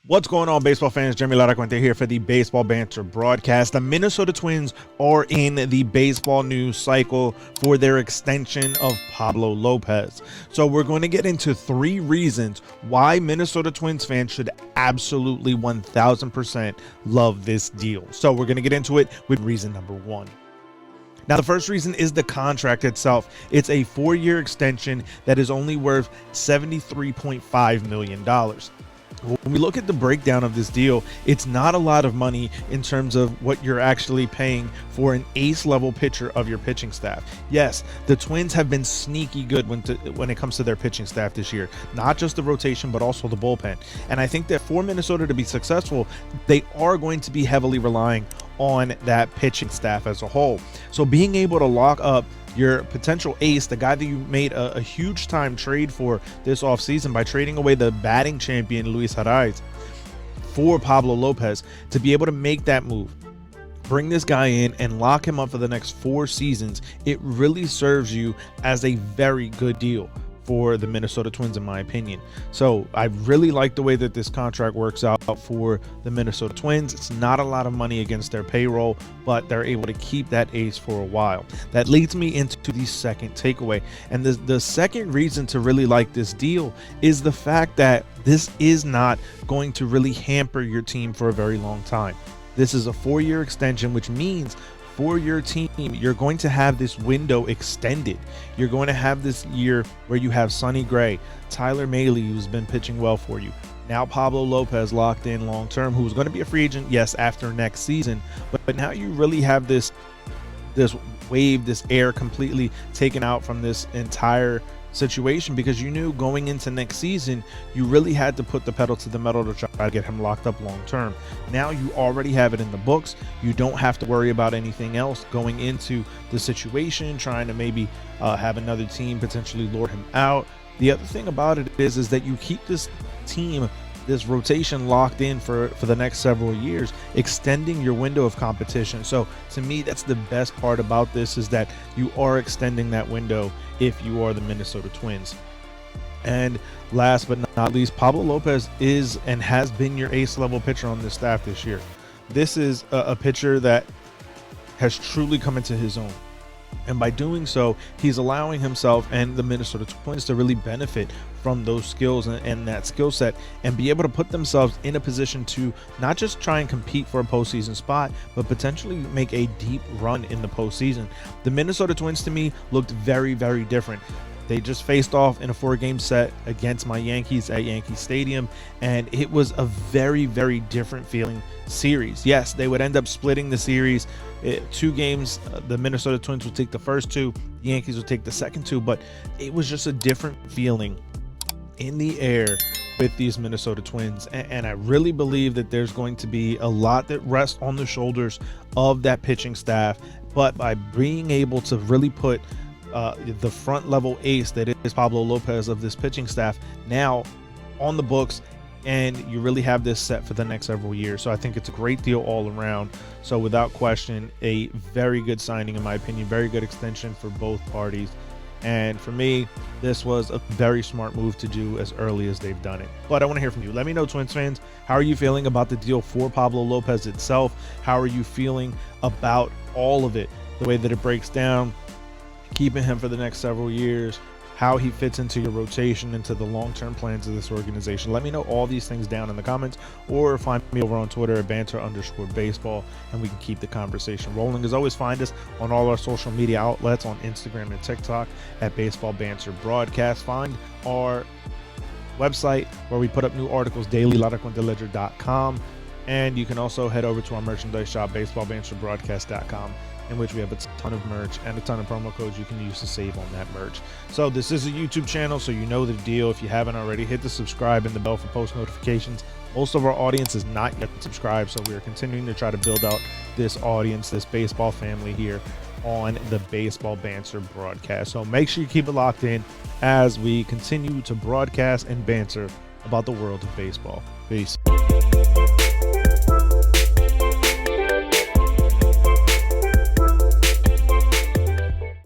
What's going on, baseball fans? Jeremy Laracuente here for the Baseball Banter Broadcast. The Minnesota Twins are in the baseball news cycle for their extension of Pablo Lopez. So we're going to get into 3 reasons why Minnesota Twins fans should absolutely 1000% love this deal. So we're going to get into it with reason number 1. Now, the first reason is the contract itself. It's a 4-year extension that is only worth $73.5 million. When we look at the breakdown of this deal, it's not a lot of money in terms of what you're actually paying for an ace level pitcher of your pitching staff. Yes, the Twins have been sneaky good when it comes to their pitching staff this year, not just the rotation, but also the bullpen. And I think that for Minnesota to be successful, they are going to be heavily relying on that pitching staff as a whole. So being able to lock up your potential ace, the guy that you made a huge time trade for this offseason by trading away the batting champion Luis Arraez for Pablo Lopez, to be able to make that move, bring this guy in and lock him up for the next 4 seasons, it really serves you as a very good deal for the Minnesota Twins, in my opinion. So I really like the way that this contract works out for the Minnesota Twins. It's not a lot of money against their payroll, but they're able to keep that ace for a while. That leads me into the second takeaway. And the second reason to really like this deal is the fact that this is not going to really hamper your team for a very long time. This is a 4-year extension, which means for your team, you're going to have this window extended. You're going to have this year where you have Sonny Gray, Tyler Mahle, who's been pitching well for you. Now Pablo Lopez locked in long term, who's going to be a free agent, yes, after next season. But now you really have this wave, this air completely taken out from this entire situation, because you knew going into next season you really had to put the pedal to the metal to try to get him locked up long term. Now you already have it in the books. You don't have to worry about anything else going into the situation, trying to maybe have another team potentially lure him out. The other thing about it is that you keep this team, this rotation, locked in for the next several years, extending your window of competition. So to me, that's the best part about this, is that you are extending that window if you are the Minnesota Twins. And last but not least, Pablo Lopez is and has been your ace level pitcher on this staff this year. This is a pitcher that has truly come into his own. And by doing so, he's allowing himself and the Minnesota Twins to really benefit from those skills and that skill set, and be able to put themselves in a position to not just try and compete for a postseason spot, but potentially make a deep run in the postseason. The Minnesota Twins, to me, looked very, very different. They just faced off in a 4-game set against my Yankees at Yankee Stadium, and it was a very, very different feeling series. Yes, they would end up splitting the series. 2 games, the Minnesota Twins would take the first 2, the Yankees would take the second 2, but it was just a different feeling in the air with these Minnesota Twins. And I really believe that there's going to be a lot that rests on the shoulders of that pitching staff, but by being able to really put the front level ace that is Pablo Lopez of this pitching staff now on the books, and you really have this set for the next several years. So I think it's a great deal all around. So without question, a very good signing, in my opinion, very good extension for both parties. And for me, this was a very smart move to do as early as they've done it. But I want to hear from you. Let me know, Twins fans, how are you feeling about the deal for Pablo Lopez itself? How are you feeling about all of it, the way that it breaks down, keeping him for the next several years, how he fits into your rotation, into the long-term plans of this organization? Let me know all these things down in the comments, or find me over on Twitter at banter_baseball, and we can keep the conversation rolling. As always, find us on all our social media outlets on Instagram and TikTok at Baseball Banter Broadcast. Find our website where we put up new articles daily, laracuenteledger.com, and you can also head over to our merchandise shop, baseballbanterbroadcast.com, in which we have a ton of merch and a ton of promo codes you can use to save on that merch. So this is a YouTube channel, so you know the deal. If you haven't already, hit the subscribe and the bell for post notifications. Most of our audience is not yet subscribed, so we are continuing to try to build out this audience, this baseball family here on the Baseball Banter Broadcast. So make sure you keep it locked in as we continue to broadcast and banter about the world of baseball. Peace.